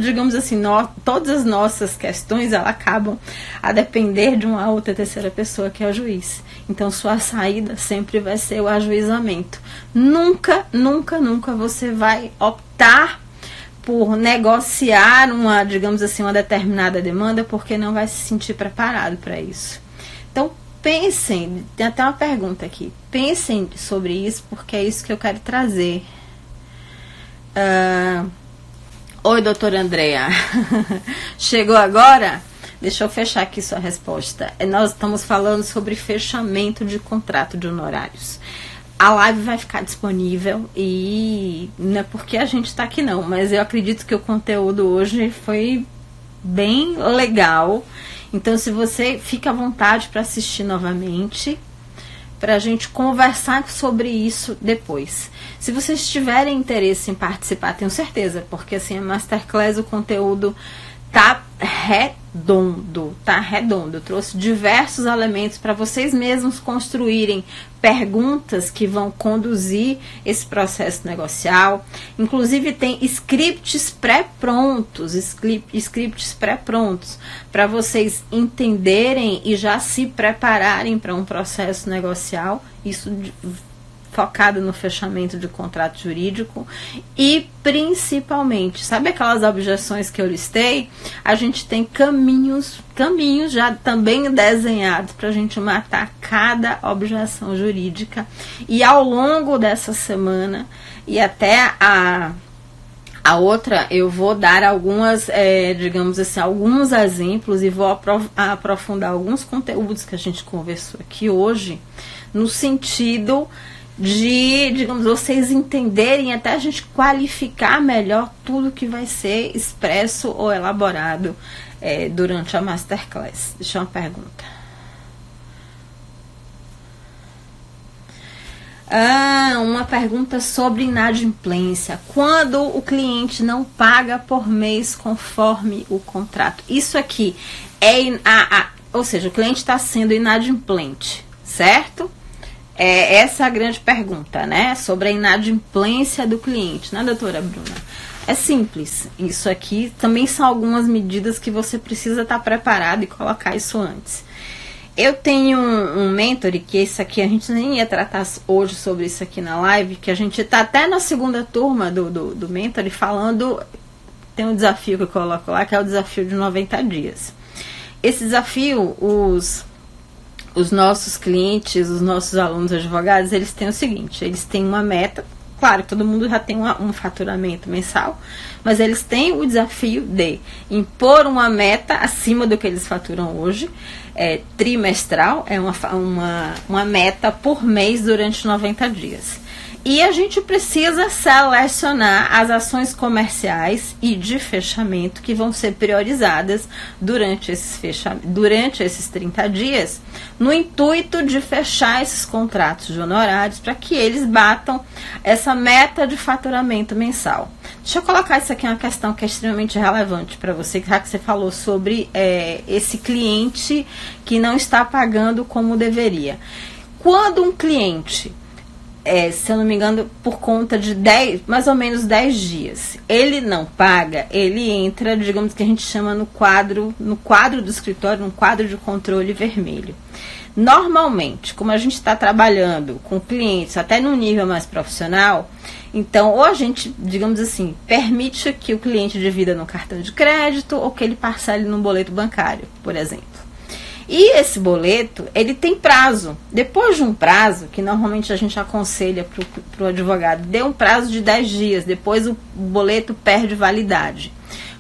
digamos assim, todas as nossas questões, elas acabam a depender de uma outra terceira pessoa, que é o juiz. Então, sua saída sempre vai ser o ajuizamento. Nunca, nunca, nunca você vai optar por negociar digamos assim, uma determinada demanda, porque não vai se sentir preparado para isso. Então, pensem, tem até uma pergunta aqui, pensem sobre isso, porque é isso que eu quero trazer. Oi, doutora Andrea. Chegou agora? Deixa eu fechar aqui sua resposta. Nós estamos falando sobre fechamento de contrato de honorários. A live vai ficar disponível e não é porque a gente está aqui não, mas eu acredito que o conteúdo hoje foi bem legal. Então, se você fica à vontade para assistir novamente, para a gente conversar sobre isso depois. Se vocês tiverem interesse em participar, tenho certeza, porque assim, a Masterclass, o conteúdo tá redondo. Eu trouxe diversos elementos para vocês mesmos construírem perguntas que vão conduzir esse processo negocial. Inclusive tem scripts pré-prontos, para vocês entenderem e já se prepararem para um processo negocial. Isso focado no fechamento de contrato jurídico e principalmente, sabe aquelas objeções que eu listei? A gente tem caminhos já também desenhados para a gente matar cada objeção jurídica, e ao longo dessa semana e até a outra, eu vou dar algumas, digamos assim, alguns exemplos e vou aprofundar alguns conteúdos que a gente conversou aqui hoje, no sentido de, digamos, vocês entenderem, até a gente qualificar melhor tudo que vai ser expresso ou elaborado durante a Masterclass. Deixa eu uma pergunta. Uma pergunta sobre inadimplência. Quando o cliente não paga por mês conforme o contrato. Isso aqui ou seja, o cliente está sendo inadimplente, certo? Essa é a grande pergunta, né? Sobre a inadimplência do cliente, né, doutora Bruna? É simples. Isso aqui também são algumas medidas que você precisa estar preparado e colocar isso antes. Eu tenho um mentor, que isso aqui a gente nem ia tratar hoje sobre isso aqui na live, que a gente está até na segunda turma do mentor falando. Tem um desafio que eu coloco lá, que é o desafio de 90 dias. Esse desafio, os nossos clientes, os nossos alunos advogados, eles têm o seguinte: eles têm uma meta. Claro, todo mundo já tem um faturamento mensal, mas eles têm o desafio de impor uma meta acima do que eles faturam hoje, trimestral, é uma meta por mês durante 90 dias. E a gente precisa selecionar as ações comerciais e de fechamento que vão ser priorizadas durante esses 30 dias, no intuito de fechar esses contratos de honorários para que eles batam essa meta de faturamento mensal. Deixa eu colocar isso aqui, uma questão que é extremamente relevante para você, já que você falou sobre esse cliente que não está pagando como deveria. Quando um cliente, se eu não me engano, por conta de mais ou menos 10 dias, ele não paga, ele entra, digamos que a gente chama no quadro do escritório, um quadro de controle vermelho. Normalmente, como a gente está trabalhando com clientes até num nível mais profissional, então ou a gente, digamos assim, permite que o cliente divida no cartão de crédito ou que ele parcele num boleto bancário, por exemplo. E esse boleto, ele tem prazo. Depois de um prazo, que normalmente a gente aconselha para o advogado, dê um prazo de 10 dias, depois o boleto perde validade.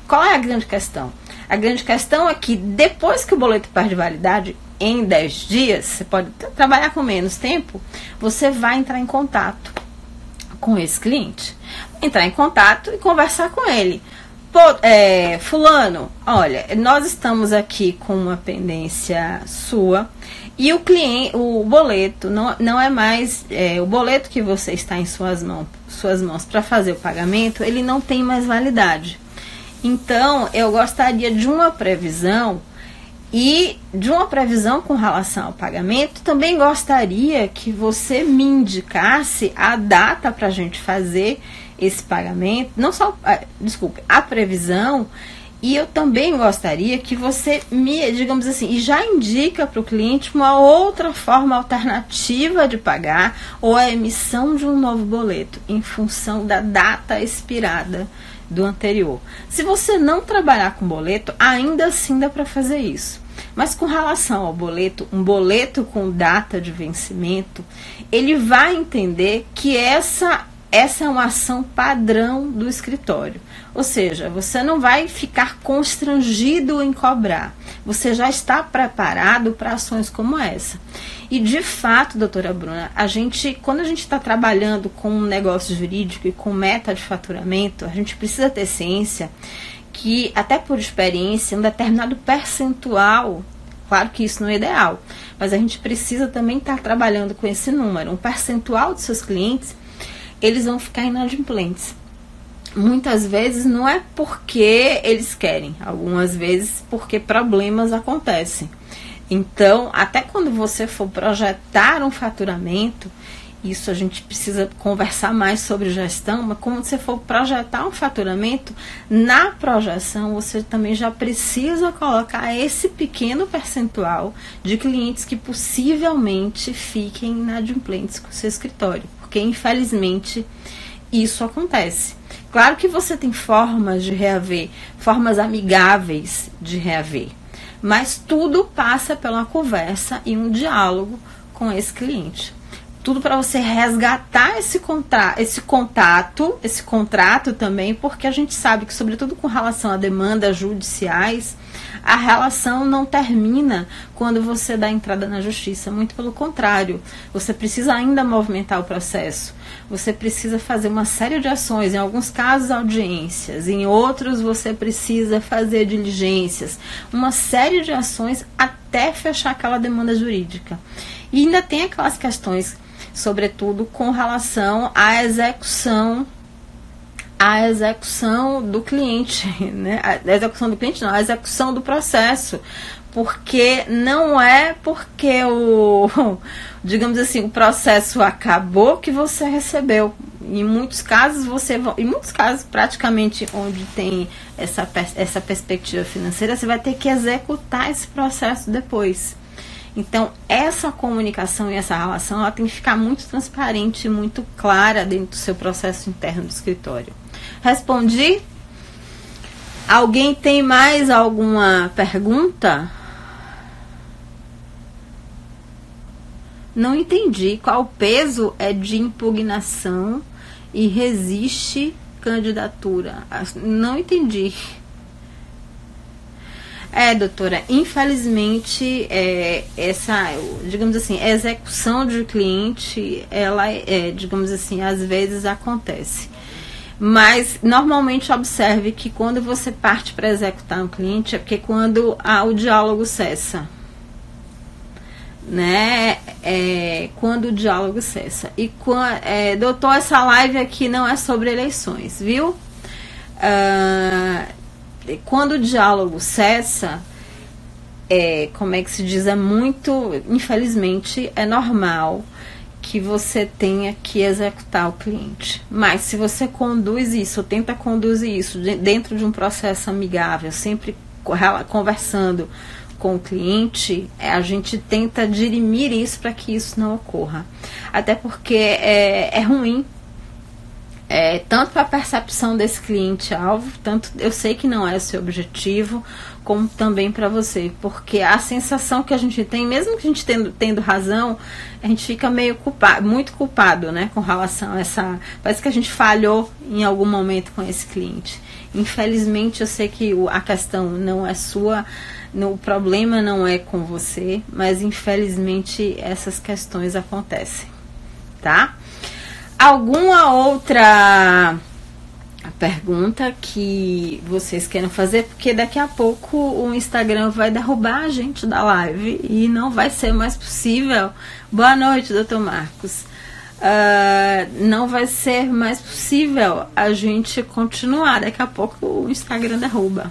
Qual é a grande questão? A grande questão é que depois que o boleto perde validade, em 10 dias, você pode trabalhar com menos tempo, você vai entrar em contato com esse cliente. Entrar em contato e conversar com ele. Fulano, olha, nós estamos aqui com uma pendência sua E o cliente, o boleto não é mais o boleto que você está em suas mãos para fazer o pagamento, ele não tem mais validade. Então, eu gostaria de uma previsão, e de uma previsão com relação ao pagamento. Também gostaria que você me indicasse a data para a gente fazer esse pagamento, não só, a previsão. E eu também gostaria que você me, digamos assim, e já indica para o cliente uma outra forma alternativa de pagar, ou a emissão de um novo boleto, em função da data expirada do anterior. Se você não trabalhar com boleto, ainda assim dá para fazer isso. Mas com relação ao boleto, um boleto com data de vencimento, ele vai entender que essa é uma ação padrão do escritório. Ou seja, você não vai ficar constrangido em cobrar. Você já está preparado para ações como essa. E de fato, doutora Bruna, quando a gente está trabalhando com um negócio jurídico e com meta de faturamento, a gente precisa ter ciência que, até por experiência, um determinado percentual, claro que isso não é ideal, mas a gente precisa também estar trabalhando com esse número. Um percentual dos seus clientes, eles vão ficar inadimplentes. Muitas vezes não é porque eles querem, algumas vezes porque problemas acontecem. Então, até quando você for projetar um faturamento, isso a gente precisa conversar mais sobre gestão, mas quando você for projetar um faturamento, na projeção você também já precisa colocar esse pequeno percentual de clientes que possivelmente fiquem inadimplentes com o seu escritório, porque infelizmente isso acontece. Claro que você tem formas de reaver, formas amigáveis de reaver, mas tudo passa pela conversa e um diálogo com esse cliente. Tudo para você resgatar esse contrato também, porque a gente sabe que, sobretudo com relação a demandas judiciais, a relação não termina quando você dá entrada na justiça. Muito pelo contrário, você precisa ainda movimentar o processo. Você precisa fazer uma série de ações, em alguns casos audiências, em outros você precisa fazer diligências, uma série de ações até fechar aquela demanda jurídica. E ainda tem aquelas questões, sobretudo com relação à execução do cliente, né? A execução do cliente não, a execução do processo, porque não é porque digamos assim, o processo acabou que você recebeu. Em muitos casos praticamente onde tem essa perspectiva financeira, você vai ter que executar esse processo depois. Então, essa comunicação e essa relação, ela tem que ficar muito transparente e muito clara dentro do seu processo interno do escritório. Respondi? Alguém tem mais alguma pergunta? Não entendi. Qual peso é de impugnação e resiste candidatura? Não entendi. Doutora, infelizmente, digamos assim, a execução de cliente, ela digamos assim, às vezes acontece. Mas, normalmente, observe que quando você parte para executar um cliente, é porque quando o diálogo cessa. Né? Quando o diálogo cessa. E, doutor, essa live aqui não é sobre eleições, viu? Quando o diálogo cessa, como é que se diz, infelizmente, é normal que você tenha que executar o cliente. Mas se você conduz isso, tenta conduzir isso dentro de um processo amigável, sempre conversando com o cliente, a gente tenta dirimir isso para que isso não ocorra. Até porque é ruim, tanto para a percepção desse cliente-alvo, tanto eu sei que não é o seu objetivo, como também para você, porque a sensação que a gente tem, mesmo que a gente tendo razão, a gente fica muito culpado, né, com relação a parece que a gente falhou em algum momento com esse cliente. Infelizmente, eu sei que a questão não é sua, o problema não é com você, mas infelizmente essas questões acontecem, tá? Alguma outra a pergunta que vocês querem fazer, porque daqui a pouco o Instagram vai derrubar a gente da live e não vai ser mais possível. Boa noite, doutor Marcos. Não vai ser mais possível a gente continuar. Daqui a pouco o Instagram derruba.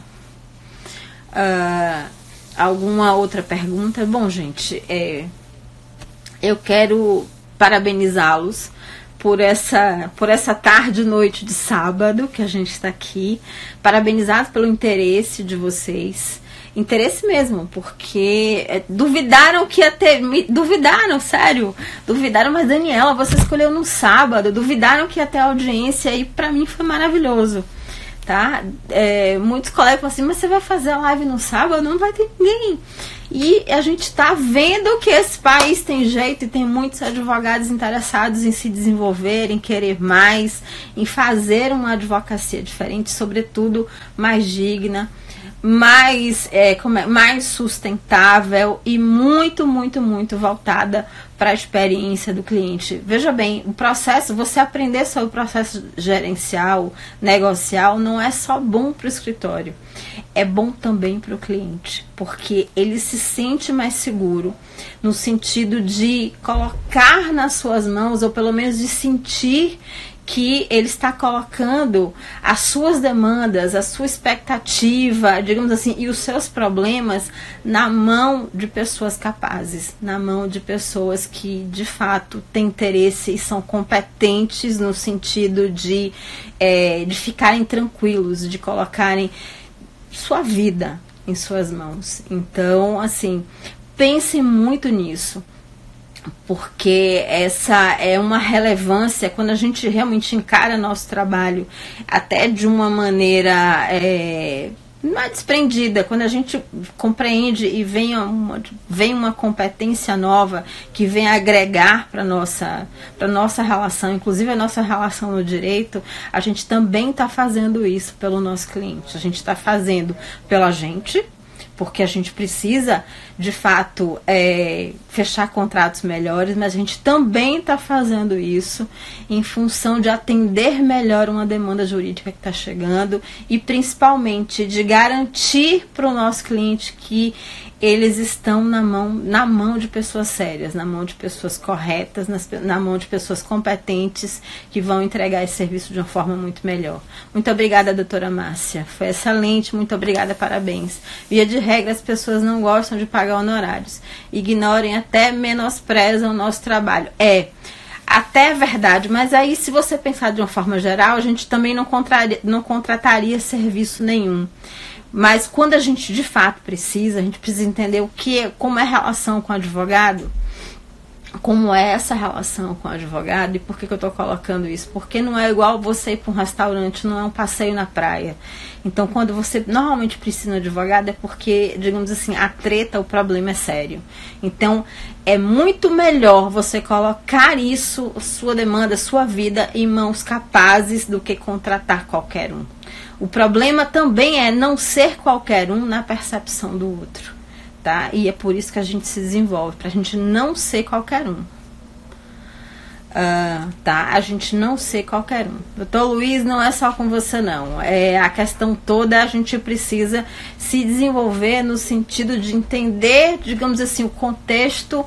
Alguma outra pergunta? Bom, gente, eu quero parabenizá-los por essa tarde e noite de sábado que a gente está aqui. Parabenizado pelo interesse de vocês. Interesse mesmo, porque duvidaram que ia ter. Duvidaram, sério. Duvidaram, mas Daniela, você escolheu no sábado. Duvidaram que ia ter audiência e pra mim foi maravilhoso. Tá? Muitos colegas falam assim, mas você vai fazer a live no sábado? Não vai ter ninguém. E a gente está vendo que esse país tem jeito e tem muitos advogados interessados em se desenvolver, em querer mais, em fazer uma advocacia diferente, sobretudo mais digna, mais sustentável e muito, muito, muito voltada para a experiência do cliente. Veja bem, o processo, você aprender sobre o processo gerencial, negocial, não é só bom para o escritório, é bom também para o cliente, porque ele se sente mais seguro no sentido de colocar nas suas mãos, ou pelo menos de sentir que ele está colocando as suas demandas, a sua expectativa, digamos assim, e os seus problemas na mão de pessoas capazes, na mão de pessoas que de fato têm interesse e são competentes no sentido de ficarem tranquilos, de colocarem sua vida em suas mãos. Então, assim, pense muito nisso, porque essa é uma relevância quando a gente realmente encara nosso trabalho até de uma maneira não é desprendida, quando a gente compreende e vem uma competência nova que vem agregar para nossa relação, inclusive a nossa relação no direito, a gente também está fazendo isso pelo nosso cliente, a gente está fazendo pela gente, porque a gente precisa, de fato, fechar contratos melhores, mas a gente também está fazendo isso em função de atender melhor uma demanda jurídica que está chegando e, principalmente, de garantir para o nosso cliente que eles estão na mão de pessoas sérias, na mão de pessoas corretas, na mão de pessoas competentes que vão entregar esse serviço de uma forma muito melhor. Muito obrigada, doutora Márcia. Foi excelente, muito obrigada, parabéns. Via de regra, as pessoas não gostam de pagar honorários. Ignorem, até menosprezam o nosso trabalho. Até é verdade, mas aí se você pensar de uma forma geral, a gente também não contrataria serviço nenhum. Mas quando a gente de fato precisa, a gente precisa entender como é a relação com o advogado, como é essa relação com o advogado e por que eu estou colocando isso. Porque não é igual você ir para um restaurante, não é um passeio na praia. Então, quando você normalmente precisa de um advogado é porque, digamos assim, a treta, o problema é sério. Então, é muito melhor você colocar isso, sua demanda, sua vida, em mãos capazes do que contratar qualquer um. O problema também é não ser qualquer um na percepção do outro, tá? E é por isso que a gente se desenvolve, pra gente não ser qualquer um. Tá? A gente não ser qualquer um. Doutor Luiz, não é só com você não. A questão toda, a gente precisa se desenvolver no sentido de entender, digamos assim, o contexto,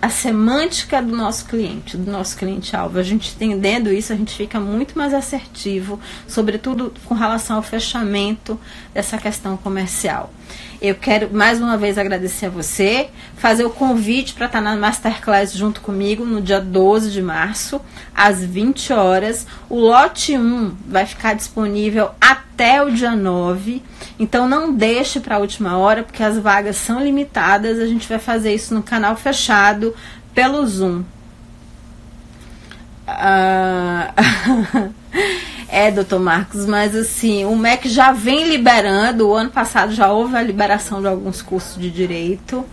a semântica do nosso cliente-alvo. A gente entendendo isso, a gente fica muito mais assertivo, sobretudo com relação ao fechamento dessa questão comercial. Eu quero mais uma vez agradecer a você, fazer o convite para estar na Masterclass junto comigo no dia 12 de março, às 20 horas. O lote 1 vai ficar disponível até o dia 9, então não deixe para a última hora, porque as vagas são limitadas. A gente vai fazer isso no canal fechado pelo Zoom. Doutor Marcos, mas assim, o MEC já vem liberando, o ano passado já houve a liberação de alguns cursos de direito,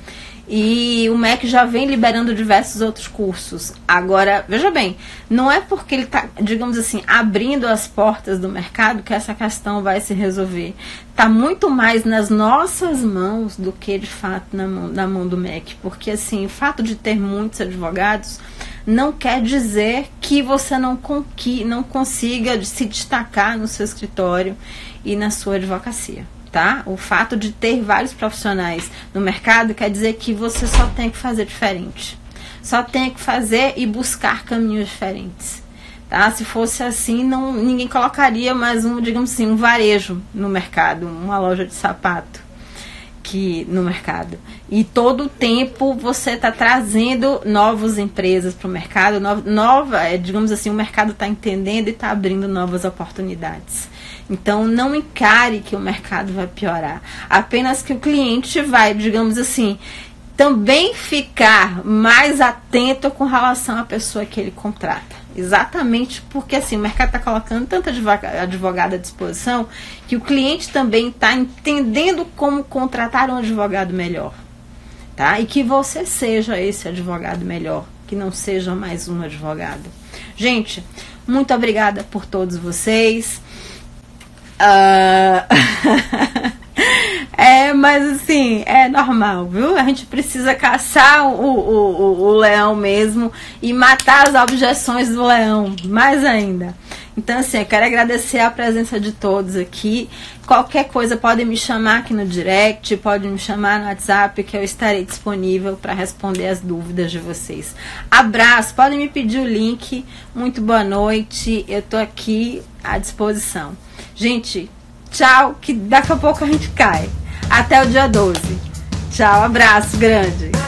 e o MEC já vem liberando diversos outros cursos. Agora, veja bem, não é porque ele está, digamos assim, abrindo as portas do mercado que essa questão vai se resolver. Está muito mais nas nossas mãos do que, de fato, na mão do MEC, porque assim, o fato de ter muitos advogados não quer dizer que você não consiga se destacar no seu escritório e na sua advocacia, tá? O fato de ter vários profissionais no mercado quer dizer que você só tem que fazer diferente. Só tem que fazer e buscar caminhos diferentes. Tá? Se fosse assim, ninguém colocaria mais digamos assim, um varejo no mercado, uma loja de sapato no mercado. E todo o tempo você está trazendo novas empresas para o mercado, digamos assim, o mercado está entendendo e está abrindo novas oportunidades. Então não encare que o mercado vai piorar, apenas que o cliente vai, digamos assim, também ficar mais atento com relação à pessoa que ele contrata. Exatamente porque assim, o mercado está colocando tanto advogado à disposição que o cliente também está entendendo como contratar um advogado melhor. Tá? E que você seja esse advogado melhor, que não seja mais um advogado. Gente, muito obrigada por todos vocês. Mas assim, é normal, viu? A gente precisa caçar o leão mesmo e matar as objeções do leão, mais ainda. Então assim, eu quero agradecer a presença de todos aqui. Qualquer coisa pode me chamar aqui no direct, pode me chamar no WhatsApp, que eu estarei disponível para responder as dúvidas de vocês. Abraço, podem me pedir o link. Muito boa noite, eu tô aqui à disposição. Gente, tchau, que daqui a pouco a gente cai. Até o dia 12. Tchau, abraço grande.